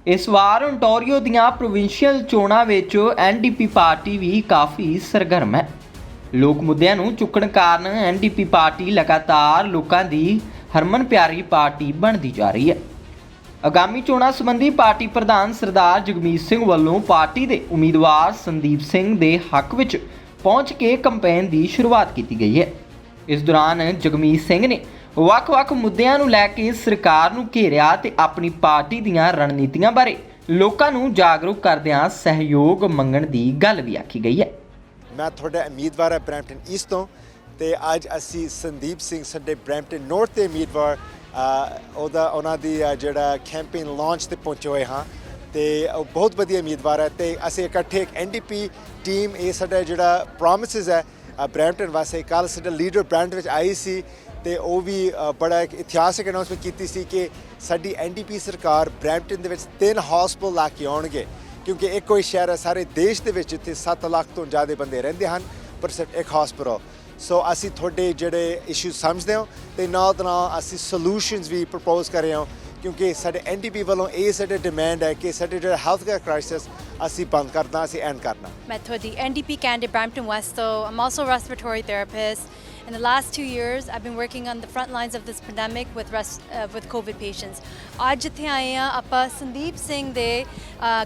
इस वार ओंटारियो ਦੀਆਂ ਪ੍ਰੋਵਿੰਸ਼ੀਅਲ ਚੋਣਾਂ ਵਿੱਚ ਐਨਡੀਪੀ ਪਾਰਟੀ ਵੀ ਕਾਫੀ ਸਰਗਰਮ ਹੈ। ਲੋਕ ਮੁੱਦਿਆਂ ਨੂੰ ਚੁੱਕਣ ਕਾਰਨ ਐਨਡੀਪੀ ਪਾਰਟੀ ਲਗਾਤਾਰ ਲੋਕਾਂ ਦੀ ਹਰਮਨ ਪਿਆਰੀ ਪਾਰਟੀ ਬਣਦੀ ਜਾ ਰਹੀ ਹੈ। ਆਗਾਮੀ ਚੋਣਾਂ ਸੰਬੰਧੀ ਪਾਰਟੀ ਪ੍ਰਧਾਨ ਸਰਦਾਰ ਜਗਮੀਤ ਸਿੰਘ ਵੱਲੋਂ ਪਾਰਟੀ ਦੇ ਉਮੀਦਵਾਰ ਸੰਦੀਪ ਸਿੰਘ ਦੇ ਹੱਕ ਵਿੱਚ ਪਹੁੰਚ ਕੇ ਕੰਪੇਨ ਦੀ ਸ਼ੁਰੂਆਤ ਕੀਤੀ ਗਈ ਹੈ। ਇਸ ਦੌਰਾਨ ਜਗਮੀਤ ਸਿੰਘ ਨੇ ਵੱਖ-ਵੱਖ ਮੁੱਦਿਆਂ ਨੂੰ ਲੈ ਕੇ ਸਰਕਾਰ ਨੂੰ ਘੇਰਿਆ ਤੇ ਆਪਣੀ ਪਾਰਟੀ ਦੀਆਂ ਰਣਨੀਤੀਆਂ ਬਾਰੇ ਲੋਕਾਂ ਨੂੰ ਜਾਗਰੂਕ ਕਰਦਿਆਂ ਸਹਿਯੋਗ ਮੰਗਣ ਦੀ ਗੱਲ ਵੀ ਆਖੀ ਗਈ ਹੈ। मैं थोड़ा उम्मीदवार है ब्रैम्पटन ईस्ट तो ते अज असी संदीप सिंह साडे ब्रैम्पटन नॉर्थ के उम्मीदवार उन्हां दी जिहड़ा कैंपेन लॉन्च ते पहुंचे हुए हाँ ते बहुत वधिया उम्मीदवार है ते असी इकट्ठे एक एनडीपी टीम ये साडा जिहड़ा प्रॉमिसेस है ब्रैम्पटन वास्ते कल साडा लीडर ब्रांड विच आई सी ते वो भी बड़ा एक इतिहासक अनाउंसमेंट कीती सी कि साडी एनडीपी सरकार ब्रैम्पटन दे विच 3 हॉस्पिटल ला के आउणगे क्योंकि एक कोई शहर है सारे देश के विच जिथे 7 लाख तो ज़्यादा बंदे रहिंदे हैं पर सिर्फ एक हॉस्पिटल। सो असी थोड़े जिहड़े इशूज़ समझते हो तो नाल असी सलूशनस भी प्रपोज कर रहे हो क्योंकि साडे एनडीपी वालों ये साडे डिमांड है कि साडे जिहड़ा हैल्थ केयर क्राइसिस असी बंद करना असी एंड करना। मैं थोड़ी एनडीपी कैंडिडेट ब्रैम्पटन वेस्ट तो I'm also a respiratory therapist. In the last 2 years, I've been working on the front lines of this pandemic with COVID patients. आज जिथे आए हैं आप संदीप सिंह दे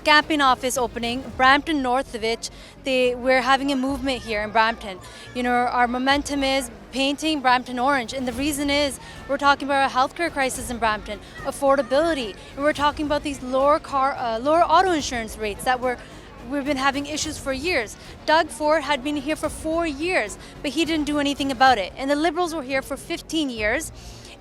campaign office opening Brampton North ਵਿੱਚ ਤੇ we're having a movement here in Brampton. You know, our momentum is painting Brampton orange, and the reason is we're talking about a healthcare crisis in Brampton, affordability, and we're talking about these lower auto insurance rates that we've been having issues for years. Doug Ford had been here for 4 years, but he didn't do anything about it. And the Liberals were here for 15 years,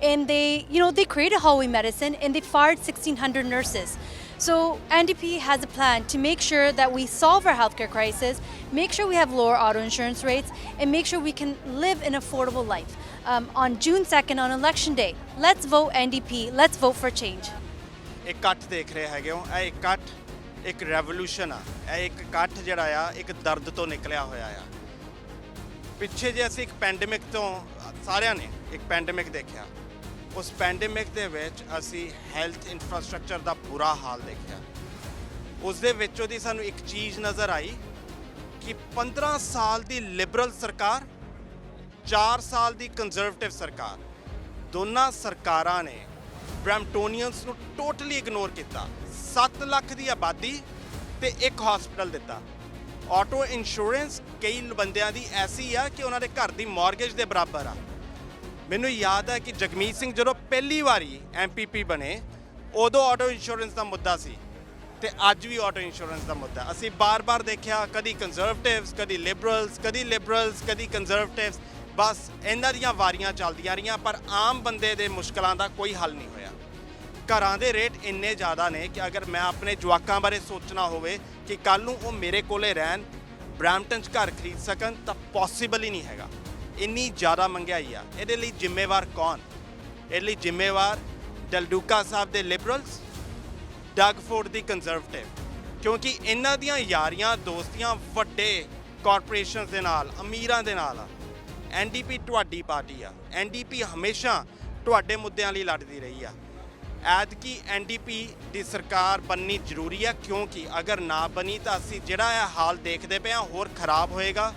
and they created hallway medicine, and they fired 1,600 nurses. So NDP has a plan to make sure that we solve our healthcare crisis, make sure we have lower auto insurance rates, and make sure we can live an affordable life. On June 2nd, on election day, let's vote NDP. Let's vote for change. इकट्ठ देख रहे हैगे हो ਇਹ ਇਕੱਠ ਇੱਕ revolution ਆ। ਇਹ ਇੱਕ ਇਕੱਠ ਜਿਹੜਾ ਆ ਇੱਕ ਦਰਦ ਤੋਂ ਨਿਕਲਿਆ ਹੋਇਆ ਆ। ਪਿੱਛੇ ਜੇ ਅਸੀਂ ਇੱਕ ਪੈਂਡੇਮਿਕ ਤੋਂ ਸਾਰਿਆਂ ਨੇ ਇੱਕ ਪੈਂਡੇਮਿਕ ਦੇਖਿਆ, ਉਸ ਪੈਂਡੇਮਿਕ ਦੇ ਵਿੱਚ ਅਸੀਂ ਹੈਲਥ ਇਨਫਰਾਸਟ੍ਰਕਚਰ ਦਾ ਬੁਰਾ ਹਾਲ ਦੇਖਿਆ। ਉਸ ਦੇ ਵਿੱਚੋਂ ਦੀ ਸਾਨੂੰ ਇੱਕ ਚੀਜ਼ ਨਜ਼ਰ ਆਈ ਕਿ 15 ਸਾਲ ਦੀ ਲਿਬਰਲ ਸਰਕਾਰ, 4 ਸਾਲ ਦੀ ਕੰਜ਼ਰਵੇਟਿਵ ਸਰਕਾਰ, ਦੋਨਾਂ ਸਰਕਾਰਾਂ ਨੇ ਬ੍ਰੈਂਪਟੋਨੀਅਨਸ ਨੂੰ ਟੋਟਲੀ ਇਗਨੋਰ ਕੀਤਾ। 7 ਲੱਖ ਦੀ ਆਬਾਦੀ ਤੇ ਇੱਕ ਹਸਪੀਟਲ ਦਿੱਤਾ। ਆਟੋ ਇੰਸ਼ੋਰੈਂਸ ਕਈ ਬੰਦਿਆਂ ਦੀ ਐਸੀ ਆ ਕਿ ਉਹਨਾਂ ਦੇ ਘਰ ਦੀ ਮਾਰਗੇਜ ਦੇ ਬਰਾਬਰ ਆ। ਮੈਨੂੰ ਯਾਦ ਹੈ ਕਿ ਜਗਮੀਤ ਸਿੰਘ ਜਦੋਂ ਪਹਿਲੀ ਵਾਰੀ ਐਮਪੀਪੀ ਬਣੇ ਉਦੋਂ ਆਟੋ ਇੰਸ਼ੋਰੈਂਸ ਦਾ ਮੁੱਦਾ ਸੀ ਤੇ ਅੱਜ ਵੀ ਆਟੋ ਇੰਸ਼ੋਰੈਂਸ ਦਾ ਮੁੱਦਾ। ਅਸੀਂ ਬਾਰ-ਬਾਰ ਦੇਖਿਆ, ਕਦੀ ਕੰਜ਼ਰਵੇਟਿਵਸ, ਕਦੀ ਲਿਬਰਲਸ, ਕਦੀ ਕੰਜ਼ਰਵੇਟਿਵਸ, ਬਸ ਇਹਨਾਂ ਦੀਆਂ ਵਾਰੀਆਂ ਚੱਲਦੀਆਂ ਰਹੀਆਂ ਪਰ ਆਮ ਬੰਦੇ ਦੇ ਮੁਸ਼ਕਲਾਂ ਦਾ ਕੋਈ ਹੱਲ ਨਹੀਂ ਹੋਇਆ। ਘਰਾਂ ਦੇ ਰੇਟ ਇੰਨੇ ਜ਼ਿਆਦਾ ਨੇ ਕਿ ਅਗਰ ਮੈਂ ਆਪਣੇ ਜਵਾਕਾਂ ਬਾਰੇ ਸੋਚਣਾ ਹੋਵੇ ਕਿ ਕੱਲ੍ਹ ਨੂੰ ਉਹ ਮੇਰੇ ਕੋਲੇ ਰਹਿਣ, ਬ੍ਰੈਂਪਟਨ 'ਚ ਘਰ ਖਰੀਦ ਸਕਣ ਤਾਂ ਪੋਸੀਬਲ ਹੀ ਨਹੀਂ ਹੈਗਾ। ਇੰਨੀ ਜ਼ਿਆਦਾ ਮਹਿੰਗਾਈ ਆ। ਇਹਦੇ ਲਈ ਜ਼ਿੰਮੇਵਾਰ ਕੌਣ? ਇਹਦੇ ਲਈ ਜ਼ਿੰਮੇਵਾਰ ਡਲਡੂਕਾ ਸਾਹਿਬ ਦੇ ਲਿਬਰਲਸ, ਡਗ ਫੋਰਡ ਦੀ ਕੰਜ਼ਰਵੇਟਿਵ, ਕਿਉਂਕਿ ਇਹਨਾਂ ਦੀਆਂ ਯਾਰੀਆਂ ਦੋਸਤੀਆਂ ਵੱਡੇ ਕਾਰਪੋਰੇਸ਼ਨਸ ਦੇ ਨਾਲ, ਅਮੀਰਾਂ ਦੇ ਨਾਲ ਆ। ਐਨਡੀਪੀ ਤੁਹਾਡੀ ਪਾਰਟੀ ਆ। ਐਨਡੀਪੀ ਹਮੇਸ਼ਾ ਤੁਹਾਡੇ ਮੁੱਦਿਆਂ ਲਈ ਲੜਦੀ ਰਹੀ ਆ। ਐਤਕੀ ਐਨਡੀਪੀ ਦੀ ਸਰਕਾਰ ਬਣਨੀ ਜ਼ਰੂਰੀ ਹੈ ਕਿਉਂਕਿ ਅਗਰ ਨਾ ਬਣੀ ਤਾਂ ਅਸੀਂ ਜਿਹੜਾ ਇਹ ਹਾਲ ਦੇਖਦੇ ਪਏ ਹਾਂ ਹੋਰ ਖਰਾਬ ਹੋਏਗਾ।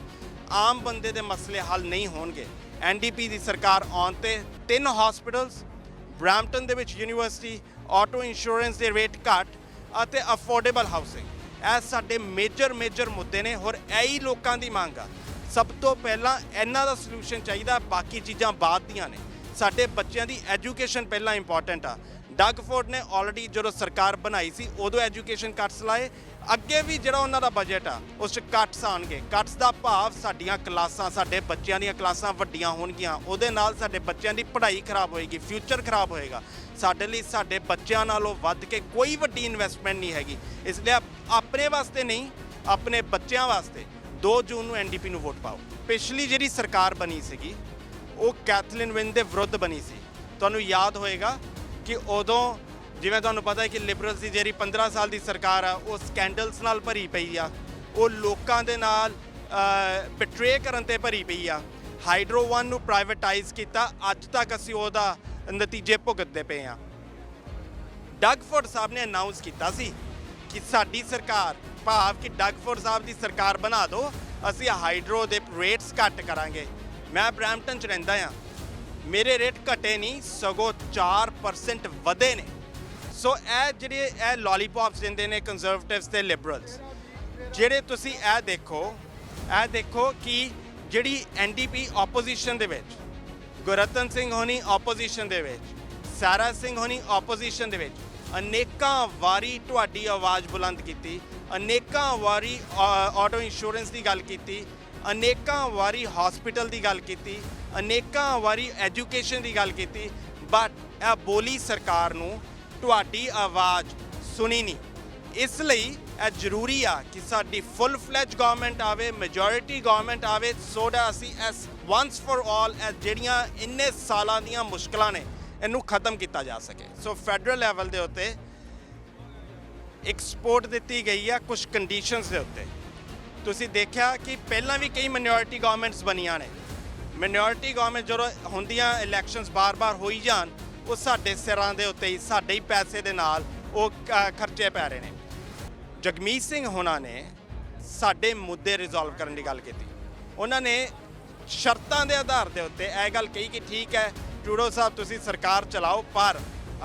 ਆਮ ਬੰਦੇ ਦੇ ਮਸਲੇ ਹੱਲ ਨਹੀਂ ਹੋਣਗੇ। ਐਨਡੀਪੀ ਦੀ ਸਰਕਾਰ ਆਉਣ 'ਤੇ 3 ਹਸਪੀਟਲਸ, ਬ੍ਰੈਂਪਟਨ ਦੇ ਵਿੱਚ ਯੂਨੀਵਰਸਿਟੀ, ਆਟੋ ਇੰਸ਼ੋਰੈਂਸ ਦੇ ਰੇਟ ਘੱਟ ਅਤੇ ਅਫੋਰਡੇਬਲ ਹਾਊਸਿੰਗ, ਇਹ ਸਾਡੇ ਮੇਜਰ ਮੁੱਦੇ ਨੇ। ਹੋਰ ਇਹੀ ਲੋਕਾਂ ਦੀ ਮੰਗ ਆ। ਸਭ ਤੋਂ ਪਹਿਲਾਂ ਇਹਨਾਂ ਦਾ ਸੋਲੂਸ਼ਨ ਚਾਹੀਦਾ, ਬਾਕੀ ਚੀਜ਼ਾਂ ਬਾਅਦ ਦੀਆਂ ਨੇ। ਸਾਡੇ ਬੱਚਿਆਂ ਦੀ ਐਜੂਕੇਸ਼ਨ ਪਹਿਲਾਂ ਇੰਪੋਰਟੈਂਟ ਆ। ਡਗ ਫੋਰਡ ਨੇ ਆਲਰੇਡੀ ਜਦੋਂ ਸਰਕਾਰ ਬਣਾਈ ਸੀ ਉਦੋਂ ਐਜੂਕੇਸ਼ਨ ਕੱਟਸ ਲਾਏ। ਅੱਗੇ ਵੀ ਜਿਹੜਾ ਉਹਨਾਂ ਦਾ ਬਜਟ ਆ ਉਸ 'ਚ ਕੱਟਸ ਆਉਣਗੇ। ਕੱਟਸ ਦਾ ਭਾਵ ਸਾਡੀਆਂ ਕਲਾਸਾਂ, ਸਾਡੇ ਬੱਚਿਆਂ ਦੀਆਂ ਕਲਾਸਾਂ ਵੱਡੀਆਂ ਹੋਣਗੀਆਂ, ਉਹਦੇ ਨਾਲ ਸਾਡੇ ਬੱਚਿਆਂ ਦੀ ਪੜ੍ਹਾਈ ਖਰਾਬ ਹੋਏਗੀ, ਫਿਊਚਰ ਖਰਾਬ ਹੋਏਗਾ। ਸਾਡੇ ਲਈ ਸਾਡੇ ਬੱਚਿਆਂ ਨਾਲੋਂ ਵੱਧ ਕੇ ਕੋਈ ਵੱਡੀ ਇਨਵੈਸਟਮੈਂਟ ਨਹੀਂ ਹੈਗੀ। ਇਸ ਲਈ ਆਪਣੇ ਵਾਸਤੇ ਨਹੀਂ, ਆਪਣੇ ਬੱਚਿਆਂ ਵਾਸਤੇ 2 ਜੂਨ ਨੂੰ ਐਨਡੀਪੀ ਨੂੰ ਵੋਟ ਪਾਓ। ਪਿਛਲੀ ਜਿਹੜੀ ਸਰਕਾਰ ਬਣੀ ਸੀਗੀ ਉਹ ਕੈਥਲੀਨ ਵਿਨ ਦੇ ਵਿਰੁੱਧ ਬਣੀ ਸੀ। ਤੁਹਾਨੂੰ ਯਾਦ ਹੋਏਗਾ ਕਿ ਉਦੋਂ ਜਿਵੇਂ ਤੁਹਾਨੂੰ ਪਤਾ ਹੈ ਕਿ ਲਿਬਰਲਸ ਦੀ ਜਿਹੜੀ 15 ਸਾਲ ਦੀ ਸਰਕਾਰ ਆ ਉਹ ਸਕੈਂਡਲਸ ਨਾਲ ਭਰੀ ਪਈ ਆ। ਉਹ ਲੋਕਾਂ ਦੇ ਨਾਲ ਬਿਟਰੇ ਕਰਨ 'ਤੇ ਭਰੀ ਪਈ ਆ। ਹਾਈਡਰੋ 1 ਨੂੰ ਪ੍ਰਾਈਵੇਟਾਈਜ਼ ਕੀਤਾ। ਅੱਜ ਤੱਕ ਅਸੀਂ ਉਹਦਾ ਨਤੀਜੇ ਭੁਗਤਦੇ ਪਏ ਹਾਂ। ਡਗਫੋਰਡ ਸਾਹਿਬ ਨੇ ਅਨਾਉਂਸ ਕੀਤਾ ਸੀ ਕਿ ਸਾਡੀ ਸਰਕਾਰ ਭਾਵ ਕਿ ਡਗਫੋਰਡ ਸਾਹਿਬ ਦੀ ਸਰਕਾਰ ਬਣਾ ਦਿਓ, ਅਸੀਂ ਹਾਈਡਰੋ ਦੇ ਰੇਟਸ ਘੱਟ ਕਰਾਂਗੇ। ਮੈਂ ਬਰੈਂਪਟਨ 'ਚ ਰਹਿੰਦਾ ਹਾਂ, ਮੇਰੇ ਰੇਟ ਘਟੇ ਨਹੀਂ ਸਗੋਂ 4% ਵਧੇ ਨੇ। ਸੋ ਇਹ ਲੋਲੀਪੌਪਸ ਦਿੰਦੇ ਨੇ ਕੰਜ਼ਰਵੇਟਿਵਸ ਤੇ ਲਿਬਰਲਸ। ਜਿਹੜੇ ਤੁਸੀਂ ਇਹ ਦੇਖੋ ਕਿ ਜਿਹੜੀ ਐਨਡੀਪੀ ਆਪੋਜੀਸ਼ਨ ਦੇ ਵਿੱਚ, ਗੁਰਰਤਨ ਸਿੰਘ ਹੋਣੀ ਆਪੋਜੀਸ਼ਨ ਦੇ ਵਿੱਚ, ਸਾਰਾ ਸਿੰਘ ਹੋਣੀ ਆਪੋਜੀਸ਼ਨ ਦੇ ਵਿੱਚ, ਅਨੇਕਾਂ ਵਾਰੀ ਤੁਹਾਡੀ ਆਵਾਜ਼ ਬੁਲੰਦ ਕੀਤੀ, ਅਨੇਕਾਂ ਵਾਰੀ ਆਟੋ ਇੰਸ਼ੋਰੈਂਸ ਦੀ ਗੱਲ ਕੀਤੀ, ਅਨੇਕਾਂ ਵਾਰੀ ਹਸਪੀਟਲ ਦੀ ਗੱਲ ਕੀਤੀ, ਅਨੇਕਾਂ ਵਾਰੀ ਐਜੂਕੇਸ਼ਨ ਦੀ ਗੱਲ ਕੀਤੀ, ਬਟ ਇਹ ਬੋਲੀ ਸਰਕਾਰ ਨੂੰ ਤੁਹਾਡੀ ਆਵਾਜ਼ ਸੁਣੀ ਨਹੀਂ। ਇਸ ਲਈ ਇਹ ਜ਼ਰੂਰੀ ਆ ਕਿ ਸਾਡੀ ਫੁੱਲ ਫਲੈਜ ਗਵਰਨਮੈਂਟ ਆਵੇ, ਮੈਜੋਰਿਟੀ ਗਵਰਨਮੈਂਟ ਆਵੇ, ਸੋਡਾ ਅਸੀਂ ਐਸ ਵਨਸ ਫॉर ਆਲ ਜਿਹੜੀਆਂ ਇੰਨੇ ਸਾਲਾਂ ਦੀਆਂ ਮੁਸ਼ਕਲਾਂ ਨੇ ਇਹਨੂੰ ਖਤਮ ਕੀਤਾ ਜਾ ਸਕੇ। ਸੋ ਫੈਡਰਲ ਲੈਵਲ ਦੇ ਉੱਤੇ ਇੱਕ ਸਪੋਰਟ ਦਿੱਤੀ ਗਈ ਆ ਕੁਝ ਕੰਡੀਸ਼ਨਸ ਦੇ ਉੱਤੇ। ਤੁਸੀਂ ਦੇਖਿਆ ਕਿ ਪਹਿਲਾਂ ਵੀ ਕਈ ਮਿਨੋਰਿਟੀ ਗਵਰਨਮੈਂਟਸ ਬਣੀਆਂ ਨੇ। ਮਿਨੋਰਿਟੀ ਗਵਰਨਮੈਂਟ ਜਦੋਂ ਹੁੰਦੀਆਂ ਇਲੈਕਸ਼ਨਸ ਬਾਰ-ਬਾਰ ਹੋਈ ਜਾਣ, ਉਹ ਸਾਡੇ ਸਿਰਾਂ ਦੇ ਉੱਤੇ ਹੀ ਸਾਡੇ ਹੀ ਪੈਸੇ ਦੇ ਨਾਲ ਉਹ ਖਰਚੇ ਪੈ ਰਹੇ ਨੇ। ਜਗਮੀਤ ਸਿੰਘ ਹੋਣਾ ਨੇ ਸਾਡੇ ਮੁੱਦੇ ਰਿਜ਼ੋਲਵ ਕਰਨ ਦੀ ਗੱਲ ਕੀਤੀ। ਉਹਨਾਂ ਨੇ ਸ਼ਰਤਾਂ ਦੇ ਆਧਾਰ ਦੇ ਉੱਤੇ ਇਹ ਗੱਲ ਕਹੀ ਕਿ ਠੀਕ ਹੈ ਟਰੂਡੋ ਸਾਹਿਬ ਤੁਸੀਂ ਸਰਕਾਰ ਚਲਾਓ, ਪਰ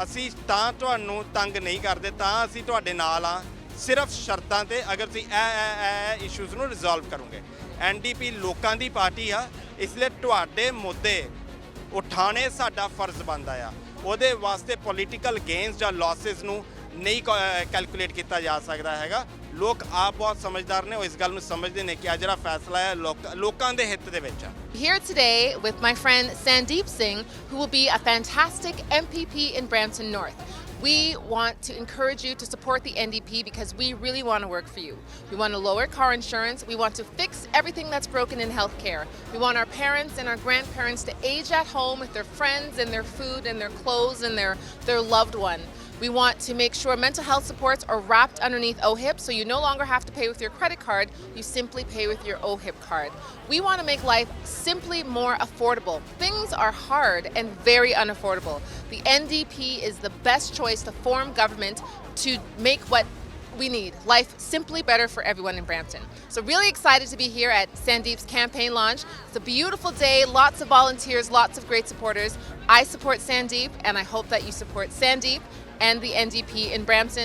ਅਸੀਂ ਤਾਂ ਤੁਹਾਨੂੰ ਤੰਗ ਨਹੀਂ ਕਰਦੇ, ਤਾਂ ਅਸੀਂ ਤੁਹਾਡੇ ਨਾਲ ਆ ਸਿਰਫ ਸ਼ਰਤਾਂ ਤੇ, ਅਗਰ ਤੁਸੀਂ ਇਹ ਇਸ਼ੂਜ਼ ਨੂੰ ਰਿਜ਼ੋਲਵ ਕਰੋਗੇ। ਐਨਡੀਪੀ ਲੋਕਾਂ ਦੀ ਪਾਰਟੀ ਆ, ਇਸ ਲਈ ਤੁਹਾਡੇ ਮੁੱਦੇ ਉਠਾਣੇ ਸਾਡਾ ਫਰਜ਼ ਬਣਦਾ ਆ। ਉਹਦੇ ਵਾਸਤੇ ਪੋਲੀਟੀਕਲ ਗੇਨਸ ਜਾਂ ਲਾਸਿਸ ਨੂੰ ਨਹੀਂ ਕੈਲਕੂਲੇਟ ਕੀਤਾ ਜਾ ਸਕਦਾ ਹੈਗਾ। ਲੋਕ ਆਪ ਬਹੁਤ ਸਮਝਦਾਰ ਨੇ, ਉਹ ਇਸ ਗੱਲ ਨੂੰ ਸਮਝਦੇ ਨੇ ਕਿ ਇਹ ਜਿਹੜਾ ਫੈਸਲਾ ਹੈ ਲੋਕਾਂ ਦੇ ਹਿੱਤ ਦੇ ਵਿੱਚ ਆ। Here today with my friend Sandeep Singh, who will be a fantastic MPP in Brampton North. We want to encourage you to support the NDP because we really want to work for you. We want to lower car insurance. We want to fix everything that's broken in healthcare. We want our parents and our grandparents to age at home with their friends and their food and their clothes and their loved one. We want to make sure mental health supports are wrapped underneath OHIP, so you no longer have to pay with your credit card, you simply pay with your OHIP card. We want to make life simply more affordable. Things are hard and very unaffordable. The NDP is the best choice to form government to make what we need life simply better for everyone in Brampton. So really excited to be here at Sandeep's campaign launch. It's a beautiful day, lots of volunteers, lots of great supporters. I support Sandeep and I hope that you support Sandeep and the NDP in Brampton.